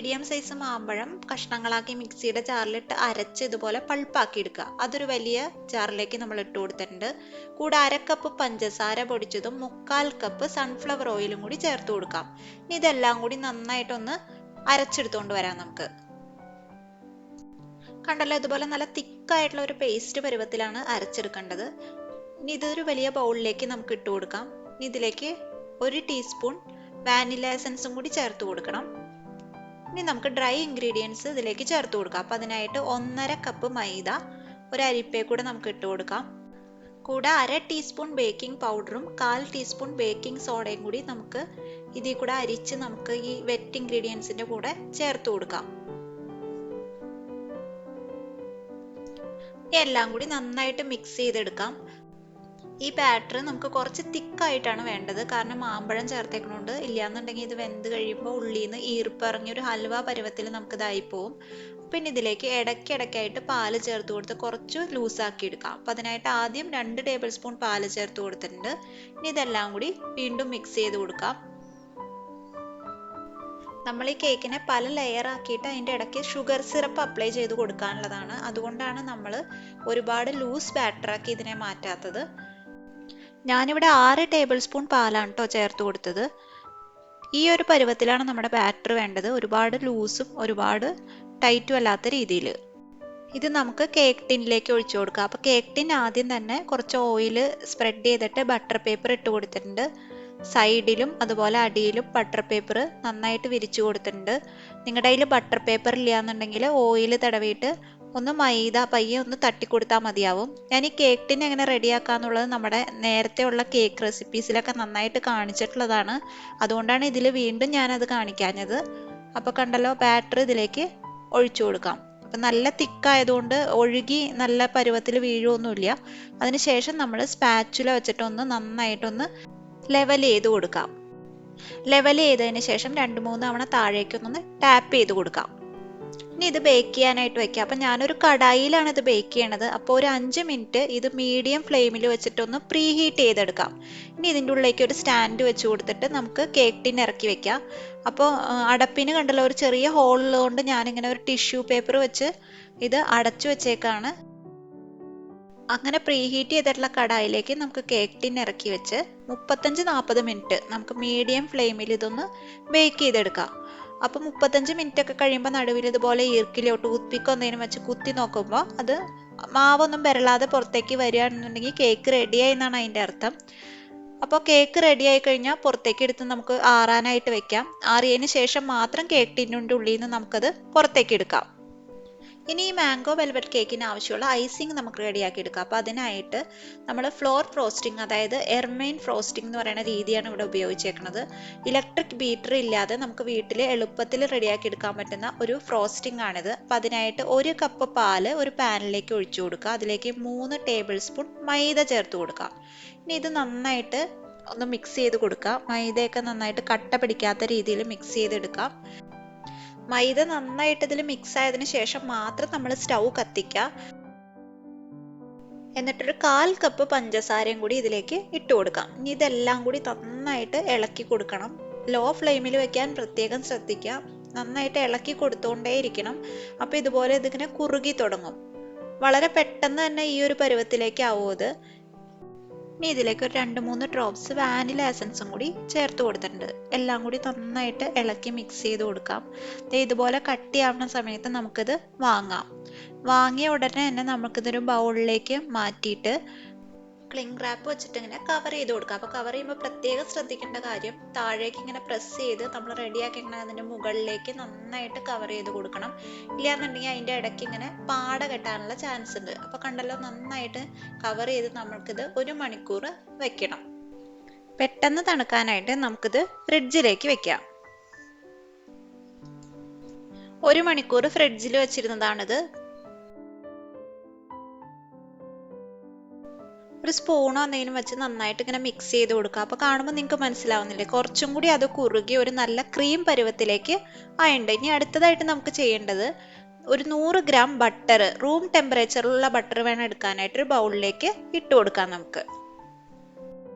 Medium size മാമ്പഴം കഷ്ണങ്ങളാക്കി മിക്സിയുടെ ജാറിലിട്ട് അരച്ച് ഇതുപോലെ പൾപ്പാക്കി എടുക്കുക. അതൊരു വലിയ ജാറിലേക്ക് നമ്മൾ ഇട്ട് കൊടുത്തിട്ടുണ്ട്. കൂടെ 1/2 കപ്പ് പഞ്ചസാര പൊടിച്ചതും 1/4 കപ്പ് സൺഫ്ലവർ ഓയിലും കൂടി ചേർത്ത് കൊടുക്കാം. ഇനി ഇതെല്ലാം കൂടി നന്നായിട്ടൊന്ന് അരച്ചെടുത്തുകൊണ്ട് വരാം നമുക്ക്. കണ്ടല്ലോ, ഇതുപോലെ നല്ല തിക്കായിട്ടുള്ള ഒരു പേസ്റ്റ് പരുവത്തിലാണ് അരച്ചെടുക്കേണ്ടത്. ഇനി ഇതൊരു വലിയ ബൗളിലേക്ക് നമുക്ക് ഇട്ട് കൊടുക്കാം. ഇനി ഇതിലേക്ക് 1 ടീസ്പൂൺ വാനില എസൻസും കൂടി ചേർത്ത് കൊടുക്കണം. ഇനി നമുക്ക് ഡ്രൈ ഇൻഗ്രീഡിയൻസ് ഇതിലേക്ക് ചേർത്ത് കൊടുക്കാം. അപ്പം അതിനായിട്ട് 1/2 കപ്പ് മൈദ, ഒരു അരിപ്പയെ കൂടെ നമുക്ക് ഇട്ട് കൊടുക്കാം. കൂടെ 1/2 ടീസ്പൂൺ ബേക്കിംഗ് പൗഡറും 1/4 ടീസ്പൂൺ ബേക്കിംഗ് സോഡയും കൂടി നമുക്ക് ഇതിൽ കൂടെ അരിച്ച് നമുക്ക് ഈ വെറ്റ് ഇൻഗ്രീഡിയൻസിന്റെ കൂടെ ചേർത്ത് കൊടുക്കാം. എല്ലാം കൂടി നന്നായിട്ട് മിക്സ് ചെയ്തെടുക്കാം. ഈ ബാറ്റർ നമുക്ക് കുറച്ച് തിക്കായിട്ടാണ് വേണ്ടത്, കാരണം മാമ്പഴം ചേർത്തേക്കണോണ്ട്. ഇല്ലാന്നുണ്ടെങ്കിൽ ഇത് വെന്ത് കഴിയുമ്പോൾ ഉള്ളിൽ നിന്ന് ഈർപ്പിറങ്ങിയ ഒരു ഹൽവ പരുവത്തിൽ നമുക്കിതായി പോവും. പിന്നെ ഇതിലേക്ക് ഇടയ്ക്കിടയ്ക്കായിട്ട് പാല് ചേർത്ത് കൊടുത്ത് കുറച്ച് ലൂസാക്കി എടുക്കാം. അപ്പം അതിനായിട്ട് ആദ്യം 2 ടേബിൾ സ്പൂൺ പാല് ചേർത്ത് കൊടുത്തിട്ടുണ്ട്. ഇനി ഇതെല്ലാം കൂടി വീണ്ടും മിക്സ് ചെയ്ത് കൊടുക്കാം. നമ്മൾ ഈ കേക്കിനെ പല ലെയർ ആക്കിയിട്ട് അതിൻ്റെ ഇടയ്ക്ക് ഷുഗർ സിറപ്പ് അപ്ലൈ ചെയ്ത് കൊടുക്കാനുള്ളതാണ്. അതുകൊണ്ടാണ് നമ്മൾ ഒരുപാട് ലൂസ് ബാറ്ററാക്കി ഇതിനെ മാറ്റാത്തത്. ഞാനിവിടെ 6 ടേബിൾ സ്പൂൺ പാലാണ് കേട്ടോ ചേർത്ത് കൊടുത്തത്. ഈ ഒരു പരുവത്തിലാണ് നമ്മുടെ ബാറ്റർ വേണ്ടത്, ഒരുപാട് ലൂസും ഒരുപാട് ടൈറ്റും അല്ലാത്ത രീതിയിൽ. ഇത് നമുക്ക് കേക്ക് ടിന്നിലേക്ക് ഒഴിച്ചു കൊടുക്കാം. അപ്പോൾ കേക്ക് ടിൻ ആദ്യം തന്നെ കുറച്ച് ഓയിൽ സ്പ്രെഡ് ചെയ്തിട്ട് ബട്ടർ പേപ്പർ ഇട്ട് കൊടുത്തിട്ടുണ്ട്. സൈഡിലും അതുപോലെ അടിയിലും ബട്ടർ പേപ്പർ നന്നായിട്ട് വിരിച്ചു കൊടുത്തിട്ടുണ്ട്. നിങ്ങളുടെ കയ്യിൽ ബട്ടർ പേപ്പർ ഇല്ലയെന്നുണ്ടെങ്കിൽ ഓയിൽ തടവിയിട്ട് ഒന്ന് മൈദ പയ്യെ ഒന്ന് തട്ടിക്കൊടുത്താൽ മതിയാവും. ഞാൻ ഈ കേക്ക് ടിൻ എങ്ങനെ റെഡിയാക്കാന്നുള്ളത് നമ്മുടെ നേരത്തെ ഉള്ള കേക്ക് റെസിപ്പീസിലൊക്കെ നന്നായിട്ട് കാണിച്ചിട്ടുള്ളതാണ്. അതുകൊണ്ടാണ് ഇതിൽ വീണ്ടും ഞാനത് കാണിക്കാഞ്ഞത്. അപ്പോൾ കണ്ടല്ലോ, ബാറ്റർ ഇതിലേക്ക് ഒഴിച്ചു കൊടുക്കാം. അപ്പം നല്ല തിക്കായതുകൊണ്ട് ഒഴുകി നല്ല പരുവത്തിൽ വീഴുമൊന്നുമില്ല. അതിനുശേഷം നമ്മൾ സ്പാച്ചുല വെച്ചിട്ടൊന്ന് നന്നായിട്ടൊന്ന് ലെവൽ ചെയ്ത് കൊടുക്കാം. ലെവൽ ചെയ്തതിന് ശേഷം 2-3 തവണ താഴേക്കൊന്ന് ടാപ്പ് ചെയ്ത് കൊടുക്കാം. ഇനി ഇത് ബേക്ക് ചെയ്യാനായിട്ട് വെക്കാം. അപ്പം ഞാനൊരു കടായിലാണ് ഇത് ബേക്ക് ചെയ്യണത്. അപ്പോൾ ഒരു 5 മിനിറ്റ് ഇത് മീഡിയം ഫ്ലെയിമിൽ വെച്ചിട്ടൊന്ന് പ്രീ ഹീറ്റ് ചെയ്തെടുക്കാം. ഇനി ഇതിൻ്റെ ഉള്ളിലേക്ക് ഒരു സ്റ്റാൻഡ് വെച്ച് കൊടുത്തിട്ട് നമുക്ക് കേക്ക് ടിൻ ഇറക്കി വെക്കാം. അപ്പോൾ അടപ്പിന് കണ്ടല്ലോ ഒരു ചെറിയ ഹോളുള്ളതുകൊണ്ട് ഞാനിങ്ങനെ ഒരു ടിഷ്യൂ പേപ്പർ വെച്ച് ഇത് അടച്ചു വെച്ചേക്കാണ്. അങ്ങനെ പ്രീ ഹീറ്റ് ചെയ്തിട്ടുള്ള കടായിലേക്ക് നമുക്ക് കേക്ക് ടിൻ ഇറക്കി വെച്ച് 35-40 മിനിറ്റ് നമുക്ക് മീഡിയം ഫ്ലെയിമിൽ ഇതൊന്ന് ബേക്ക് ചെയ്തെടുക്കാം. അപ്പോൾ 35 മിനിറ്റ് ഒക്കെ കഴിയുമ്പോൾ നടുവിൽ ഇതുപോലെ ഈർക്കിലോ ടൂത്ത് പിക്കോ എന്തെങ്കിലും വെച്ച് കുത്തി നോക്കുമ്പോൾ അത് മാവൊന്നും പെരളാതെ പുറത്തേക്ക് വരികയാണെന്നുണ്ടെങ്കിൽ കേക്ക് റെഡിയായി എന്നാണ് അതിൻ്റെ അർത്ഥം. അപ്പോൾ കേക്ക് റെഡിയായി കഴിഞ്ഞാൽ പുറത്തേക്ക് എടുത്ത് നമുക്ക് ആറാനായിട്ട് വെക്കാം. ആറിയതിന് ശേഷം മാത്രം കേക്ക് ടിന്നിൻ്റെ ഉള്ളിൽ നിന്ന് നമുക്കത് പുറത്തേക്ക് എടുക്കാം. ഇനി ഈ മാംഗോ വെൽവെറ്റ് കേക്കിന് ആവശ്യമുള്ള ഐസിങ് നമുക്ക് റെഡിയാക്കി എടുക്കാം. അപ്പോൾ അതിനായിട്ട് നമ്മൾ ഫ്ലോർ ഫ്രോസ്റ്റിംഗ്, അതായത് എർമൈൻ ഫ്രോസ്റ്റിംഗ് എന്ന് പറയുന്ന രീതിയാണ് ഇവിടെ ഉപയോഗിച്ചേക്കുന്നത്. ഇലക്ട്രിക് ബീറ്റർ ഇല്ലാതെ നമുക്ക് വീട്ടിൽ എളുപ്പത്തിൽ റെഡിയാക്കി എടുക്കാൻ പറ്റുന്ന ഒരു ഫ്രോസ്റ്റിംഗ് ആണിത്. അപ്പോൾ അതിനായിട്ട് 1 കപ്പ് പാല് ഒരു പാനിലേക്ക് ഒഴിച്ചു കൊടുക്കുക. അതിലേക്ക് 3 ടേബിൾ സ്പൂൺ മൈദ ചേർത്ത് കൊടുക്കാം. ഇനി ഇത് നന്നായിട്ട് ഒന്ന് മിക്സ് ചെയ്ത് കൊടുക്കാം. മൈദയൊക്കെ നന്നായിട്ട് കട്ട പിടിക്കാത്ത രീതിയിൽ മിക്സ് ചെയ്തെടുക്കാം. മൈദ നന്നായിട്ട് ഇതിൽ മിക്സ് ആയതിനു ശേഷം മാത്രം നമ്മൾ സ്റ്റൗ കത്തിക്കുക. എന്നിട്ടൊരു 1/4 കപ്പ് പഞ്ചസാരയും കൂടി ഇതിലേക്ക് ഇട്ട് കൊടുക്കാം. ഇനി ഇതെല്ലാം കൂടി നന്നായിട്ട് ഇളക്കി കൊടുക്കണം. ലോ ഫ്ലെയിമിൽ വെക്കാൻ പ്രത്യേകം ശ്രദ്ധിക്കുക. നന്നായിട്ട് ഇളക്കി കൊടുത്തുകൊണ്ടേ ഇരിക്കണം. അപ്പോൾ ഇതുപോലെ ഇതിങ്ങനെ കുറുകി തുടങ്ങും. വളരെ പെട്ടെന്ന് തന്നെ ഈ ഒരു പരുവത്തിലേക്ക് ആവും ഇത്. ഇനി ഇതിലേക്ക് ഒരു 2-3 ഡ്രോപ്സ് വാനില എസൻസും കൂടി ചേർത്ത് കൊടുത്തിട്ടുണ്ട്. എല്ലാം കൂടി നന്നായിട്ട് ഇളക്കി മിക്സ് ചെയ്ത് കൊടുക്കാം. ഇതുപോലെ കട്ടിയാവുന്ന സമയത്ത് നമുക്കിത് വാങ്ങാം. വാങ്ങിയ ഉടനെ തന്നെ നമുക്കിതൊരു ബൗളിലേക്ക് മാറ്റിയിട്ട് ക്ലിംഗ് റാപ്പ് വെച്ചിട്ട് ഇങ്ങനെ കവർ ചെയ്ത് കൊടുക്കാം. അപ്പോൾ കവർ ചെയ്യുമ്പോൾ പ്രത്യേകം ശ്രദ്ധിക്കേണ്ട കാര്യം, താഴേക്ക് ഇങ്ങനെ പ്രസ് ചെയ്ത് നമ്മൾ റെഡിയാക്കി ഇങ്ങനെ അതിൻ്റെ മുകളിലേക്ക് നന്നായിട്ട് കവർ ചെയ്ത് കൊടുക്കണം. ഇല്ലാന്നുണ്ടെങ്കിൽ അതിൻ്റെ ഇടയ്ക്ക് ഇങ്ങനെ പാട കെട്ടാനുള്ള ചാൻസ് ഉണ്ട്. അപ്പോൾ കണ്ടല്ലോ, നന്നായിട്ട് കവർ ചെയ്ത് നമ്മൾക്കിത് 1 മണിക്കൂർ വെക്കണം. പെട്ടെന്ന് തണുക്കാനായിട്ട് നമുക്കിത് ഫ്രിഡ്ജിലേക്ക് വെക്കാം. 1 മണിക്കൂർ ഫ്രിഡ്ജിൽ വെച്ചിരുന്നതാണിത്. ഒരു സ്പൂണോ എന്തെങ്കിലും വെച്ച് നന്നായിട്ട് ഇങ്ങനെ മിക്സ് ചെയ്ത് കൊടുക്കുക. അപ്പോൾ കാണുമ്പോൾ നിങ്ങൾക്ക് മനസ്സിലാവുന്നില്ലേ, കുറച്ചും കൂടി അത് കുറുകി ഒരു നല്ല ക്രീം പരുവത്തിലേക്ക് ആയിട്ടുണ്ട്. ഇനി അടുത്തതായിട്ട് നമുക്ക് ചെയ്യേണ്ടത് ഒരു 100 ഗ്രാം ബട്ടർ, റൂം ടെമ്പറേച്ചറിലുള്ള ബട്ടർ വേണം എടുക്കാനായിട്ട്, ഒരു ബൗളിലേക്ക് ഇട്ട് കൊടുക്കാം നമുക്ക്.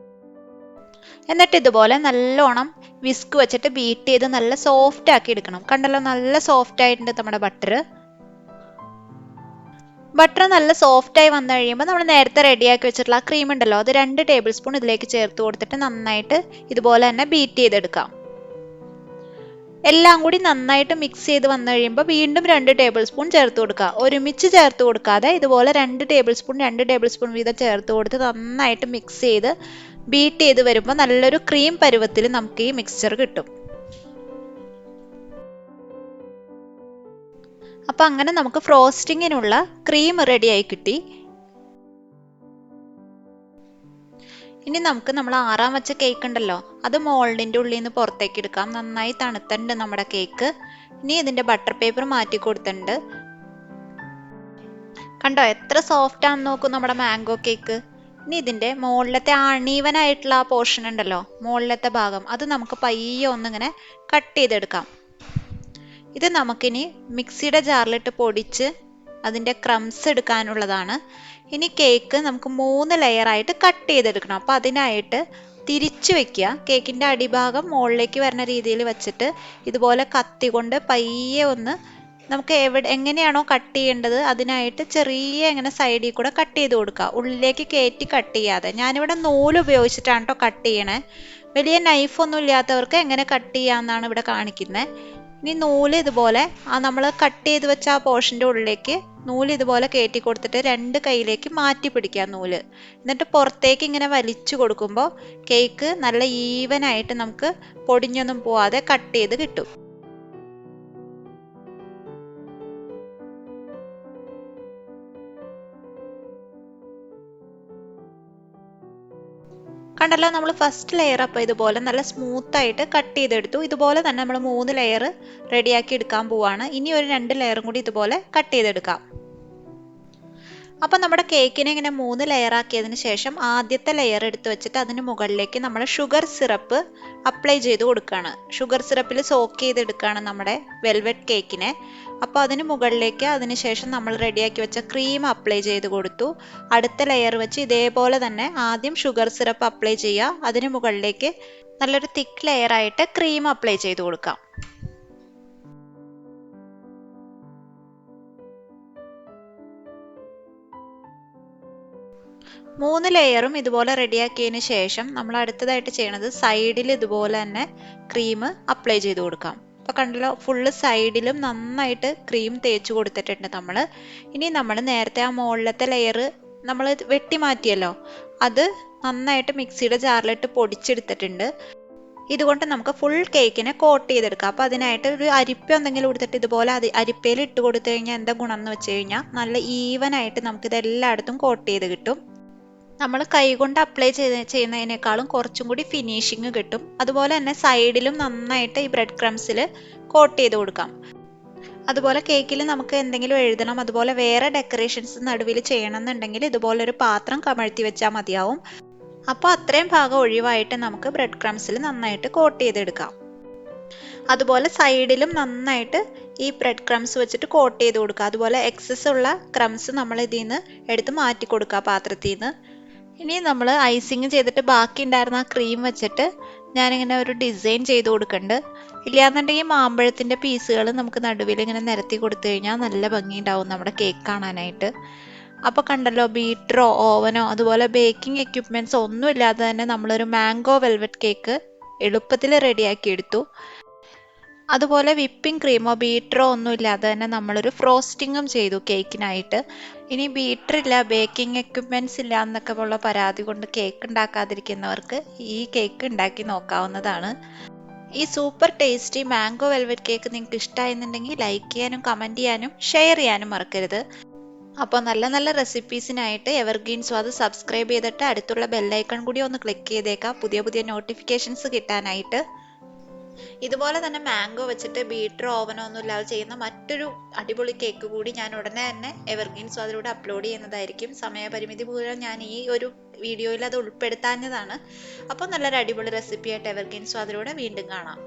എന്നിട്ട് ഇതുപോലെ നല്ലോണം വിസ്ക് വെച്ചിട്ട് ബീറ്റ് ചെയ്ത് നല്ല സോഫ്റ്റ് ആക്കി എടുക്കണം. കണ്ടല്ലോ, നല്ല സോഫ്റ്റ് ആയിട്ടുണ്ട് നമ്മുടെ ബട്ടർ. ബട്ടർ നല്ല സോഫ്റ്റ് ആയി വന്നു കഴിയുമ്പോൾ നമ്മൾ നേരത്തെ റെഡിയാക്കി വെച്ചിട്ടുള്ള ആ ക്രീം ഉണ്ടല്ലോ, അത് 2 ടേബിൾ സ്പൂൺ ഇതിലേക്ക് ചേർത്ത് കൊടുത്തിട്ട് നന്നായിട്ട് ഇതുപോലെ തന്നെ ബീറ്റ് ചെയ്തെടുക്കാം. എല്ലാം കൂടി നന്നായിട്ട് മിക്സ് ചെയ്ത് വന്നു കഴിയുമ്പോൾ വീണ്ടും 2 ടേബിൾ സ്പൂൺ ചേർത്ത് കൊടുക്കുക. ഒരുമിച്ച് ചേർത്ത് കൊടുക്കാതെ ഇതുപോലെ 2 ടേബിൾ സ്പൂൺ വീതം ചേർത്ത് കൊടുത്ത് നന്നായിട്ട് മിക്സ് ചെയ്ത് ബീറ്റ് ചെയ്ത് വരുമ്പോൾ നല്ലൊരു ക്രീം പരുവത്തിൽ നമുക്ക് ഈ മിക്സ്ചർ കിട്ടും. അപ്പം അങ്ങനെ നമുക്ക് ഫ്രോസ്റ്റിങ്ങിനുള്ള ക്രീം റെഡിയായി കിട്ടി. ഇനി നമുക്ക് നമ്മൾ ആറാൻ വെച്ച കേക്ക് ഉണ്ടല്ലോ, അത് മോൾഡിൻ്റെ ഉള്ളിൽ നിന്ന് പുറത്തേക്ക് എടുക്കാം. നന്നായി തണുത്തുണ്ട് നമ്മുടെ കേക്ക്. ഇനി ഇതിൻ്റെ ബട്ടർ പേപ്പർ മാറ്റി കൊടുത്തിട്ടുണ്ട്. കണ്ടോ എത്ര സോഫ്റ്റ് ആണെന്ന് നോക്കൂ നമ്മുടെ മാംഗോ കേക്ക്. ഇനി ഇതിൻ്റെ മുകളിലത്തെ അണീവൻ ആയിട്ടുള്ള ആ പോർഷൻ ഉണ്ടല്ലോ, മുകളിലത്തെ ഭാഗം, അത് നമുക്ക് പയ്യെ ഒന്നിങ്ങനെ കട്ട് ചെയ്തെടുക്കാം. ഇത് നമുക്കിനി മിക്സിയുടെ ജാറിലിട്ട് പൊടിച്ച് അതിൻ്റെ ക്രംസ് എടുക്കാനുള്ളതാണ്. ഇനി കേക്ക് നമുക്ക് 3 ലെയറായിട്ട് കട്ട് ചെയ്തെടുക്കണം. അപ്പോൾ അതിനായിട്ട് തിരിച്ചു വെക്കുക. കേക്കിൻ്റെ അടിഭാഗം മുകളിലേക്ക് വരുന്ന രീതിയിൽ വെച്ചിട്ട് ഇതുപോലെ കത്തി കൊണ്ട് പയ്യെ ഒന്ന് നമുക്ക് എങ്ങനെയാണോ കട്ട് ചെയ്യേണ്ടത് അതിനായിട്ട് ചെറിയ ഇങ്ങനെ സൈഡിൽ കൂടെ കട്ട് ചെയ്ത് കൊടുക്കുക. ഉള്ളിലേക്ക് കയറ്റി കട്ട് ചെയ്യാതെ. ഞാനിവിടെ നൂല് ഉപയോഗിച്ചിട്ടാണ് കേട്ടോ കട്ട് ചെയ്യണേ. വലിയ നൈഫൊന്നും ഇല്ലാത്തവർക്ക് എങ്ങനെ കട്ട് ചെയ്യാമെന്നാണ് ഇവിടെ കാണിക്കുന്നത്. ഇനി നൂല് ഇതുപോലെ നമ്മൾ കട്ട് ചെയ്ത് വെച്ച ആ പോർഷൻ്റെ ഉള്ളിലേക്ക് നൂല് ഇതുപോലെ കയറ്റി കൊടുത്തിട്ട് 2 കൈയിലേക്ക് മാറ്റി പിടിക്കുക നൂല്. എന്നിട്ട് പുറത്തേക്ക് ഇങ്ങനെ വലിച്ചു കൊടുക്കുമ്പോൾ കേക്ക് നല്ല ഈവനായിട്ട് നമുക്ക് പൊടിഞ്ഞൊന്നും പോവാതെ കട്ട് ചെയ്ത് കിട്ടും. കണ്ടല്ലോ, നമ്മൾ ഫസ്റ്റ് ലെയർ അപ്പോൾ ഇതുപോലെ നല്ല സ്മൂത്ത് ആയിട്ട് കട്ട് ചെയ്തെടുത്തു. ഇതുപോലെ തന്നെ നമ്മൾ 3 ലെയർ റെഡിയാക്കി എടുക്കാൻ പോവാണ്. ഇനി ഒരു 2 ലെയറും കൂടി ഇതുപോലെ കട്ട് ചെയ്തെടുക്കാം. അപ്പം നമ്മുടെ കേക്കിനെ ഇങ്ങനെ 3 ലെയർ ആക്കിയതിന് ശേഷം ആദ്യത്തെ ലെയർ എടുത്ത് വെച്ചിട്ട് അതിന് മുകളിലേക്ക് നമ്മൾ ഷുഗർ സിറപ്പ് അപ്ലൈ ചെയ്ത് കൊടുക്കുകയാണ്. ഷുഗർ സിറപ്പിൽ സോക്ക് ചെയ്തെടുക്കുകയാണ് നമ്മുടെ വെൽവെറ്റ് കേക്കിനെ. അപ്പോൾ അതിന് മുകളിലേക്ക് അതിനുശേഷം നമ്മൾ റെഡിയാക്കി വെച്ച ക്രീം അപ്ലൈ ചെയ്ത് കൊടുത്തു. അടുത്ത ലെയർ വെച്ച് ഇതേപോലെ തന്നെ ആദ്യം ഷുഗർ സിറപ്പ് അപ്ലൈ ചെയ്യുക. അതിന് മുകളിലേക്ക് നല്ലൊരു തിക്ക് ലെയർ ആയിട്ട് ക്രീം അപ്ലൈ ചെയ്ത് കൊടുക്കാം. 3 ലെയറും ഇതുപോലെ റെഡിയാക്കിയതിന് ശേഷം നമ്മൾ അടുത്തതായിട്ട് ചെയ്യണത് സൈഡിൽ ഇതുപോലെ തന്നെ ക്രീം അപ്ലൈ ചെയ്ത് കൊടുക്കാം. അപ്പോൾ കണ്ടല്ലോ, ഫുള്ള് സൈഡിലും നന്നായിട്ട് ക്രീം തേച്ച് കൊടുത്തിട്ടുണ്ട് നമ്മൾ. ഇനി നമ്മൾ നേരത്തെ ആ മുകളിലത്തെ ലെയർ നമ്മൾ വെട്ടി മാറ്റിയല്ലോ, അത് നന്നായിട്ട് മിക്സിയുടെ ജാറിലിട്ട് പൊടിച്ചെടുത്തിട്ടുണ്ട്. ഇതുകൊണ്ട് നമുക്ക് ഫുൾ കേക്കിനെ കോട്ട് ചെയ്തെടുക്കാം. അപ്പോൾ അതിനായിട്ട് ഒരു അരിപ്പ എന്തെങ്കിലും എടുത്തിട്ട് ഇതുപോലെ അരിപ്പയിൽ ഇട്ട് കൊടുത്തു കഴിഞ്ഞാൽ എന്താ ഗുണം എന്ന് വെച്ച് കഴിഞ്ഞാൽ നല്ല ഈവനായിട്ട് നമുക്കിത് എല്ലായിടത്തും കോട്ട് ചെയ്ത് കിട്ടും. നമ്മൾ കൈകൊണ്ട് അപ്ലൈ ചെയ്യുന്നതിനേക്കാളും കുറച്ചും കൂടി ഫിനിഷിങ് കിട്ടും. അതുപോലെ തന്നെ സൈഡിലും നന്നായിട്ട് ഈ ബ്രെഡ് ക്രംസിൽ കോട്ട് ചെയ്ത് കൊടുക്കാം. അതുപോലെ കേക്കിൽ നമുക്ക് എന്തെങ്കിലും എഴുതണം, അതുപോലെ വേറെ ഡെക്കറേഷൻസ് നടുവിൽ ചെയ്യണം എന്നുണ്ടെങ്കിൽ ഇതുപോലെ ഒരു പാത്രം കമഴ്ത്തി വെച്ചാൽ മതിയാവും. അപ്പോൾ അത്രയും ഭാഗം ഒഴിവായിട്ട് നമുക്ക് ബ്രെഡ് ക്രംസിൽ നന്നായിട്ട് കോട്ട് ചെയ്തെടുക്കാം. അതുപോലെ സൈഡിലും നന്നായിട്ട് ഈ ബ്രെഡ് ക്രംസ് വെച്ചിട്ട് കോട്ട് ചെയ്ത് കൊടുക്കുക. അതുപോലെ എക്സസ് ഉള്ള ക്രംസ് നമ്മൾ ഇതിൽ നിന്ന് എടുത്ത് മാറ്റി കൊടുക്കുക പാത്രത്തിൽ നിന്ന്. ഇനി നമ്മൾ ഐസിങ് ചെയ്തിട്ട് ബാക്കി ഉണ്ടായിരുന്ന ആ ക്രീം വെച്ചിട്ട് ഞാനിങ്ങനെ ഒരു ഡിസൈൻ ചെയ്ത് കൊടുക്കുന്നുണ്ട്. ഇല്ലാന്നുണ്ടെങ്കിൽ മാമ്പഴത്തിൻ്റെ പീസുകൾ നമുക്ക് നടുവിൽ ഇങ്ങനെ നിരത്തി കൊടുത്തു കഴിഞ്ഞാൽ നല്ല ഭംഗിയുണ്ടാവും നമ്മുടെ കേക്ക് കാണാനായിട്ട്. അപ്പോൾ കണ്ടല്ലോ, ബീറ്ററോ ഓവനോ അതുപോലെ ബേക്കിംഗ് എക്യുപ്മെൻറ്റ്സ് ഒന്നും ഇല്ലാതെ തന്നെ നമ്മളൊരു മാംഗോ വെൽവെറ്റ് കേക്ക് എളുപ്പത്തിൽ റെഡിയാക്കി എടുത്തു. അതുപോലെ വിപ്പിംഗ് ക്രീമോ ബീറ്ററോ ഒന്നും ഇല്ലാതെ തന്നെ നമ്മളൊരു ഫ്രോസ്റ്റിങ്ങും ചെയ്തു കേക്കിനായിട്ട്. ഇനി ബീറ്റർ ഇല്ല, ബേക്കിംഗ് എക്യുപ്മെൻറ്റ്സ് ഇല്ല എന്നൊക്കെ ഉള്ള പരാതി കൊണ്ട് കേക്ക് ഉണ്ടാക്കാതിരിക്കുന്നവർക്ക് ഈ കേക്ക് ഉണ്ടാക്കി നോക്കാവുന്നതാണ്. ഈ super tasty mango velvet cake നിങ്ങൾക്ക് ഇഷ്ടമായെന്നുണ്ടെങ്കിൽ ലൈക്ക് ചെയ്യാനും കമൻറ്റ് ചെയ്യാനും ഷെയർ ചെയ്യാനും മറക്കരുത്. അപ്പോൾ നല്ല നല്ല റെസിപ്പീസിനായിട്ട് എവർഗ്രീൻ സ്വാദ് സബ്സ്ക്രൈബ് ചെയ്തിട്ട് അടുത്തുള്ള ബെല്ലൈക്കൺ കൂടി ഒന്ന് ക്ലിക്ക് ചെയ്തേക്കാം, പുതിയ പുതിയ നോട്ടിഫിക്കേഷൻസ് കിട്ടാനായിട്ട്. ഇതുപോലെ തന്നെ മാംഗോ വെച്ചിട്ട് ബീറ്ററോ ഓവനോ ഒന്നും ഇല്ലാതെ ചെയ്യുന്ന മറ്റൊരു അടിപൊളി കേക്ക് കൂടി ഞാൻ ഉടനെ തന്നെ എവർഗ്രീൻ സ്വാദിലൂടെ അപ്ലോഡ് ചെയ്യുന്നതായിരിക്കും. സമയപരിമിതി മൂലം ഞാൻ ഈ ഒരു വീഡിയോയിൽ അത് ഉൾപ്പെടുത്താഞ്ഞതാണ്. അപ്പോൾ നല്ലൊരു അടിപൊളി റെസിപ്പിയായിട്ട് എവർഗ്രീൻ സ്വാദിലൂടെ വീണ്ടും കാണാം.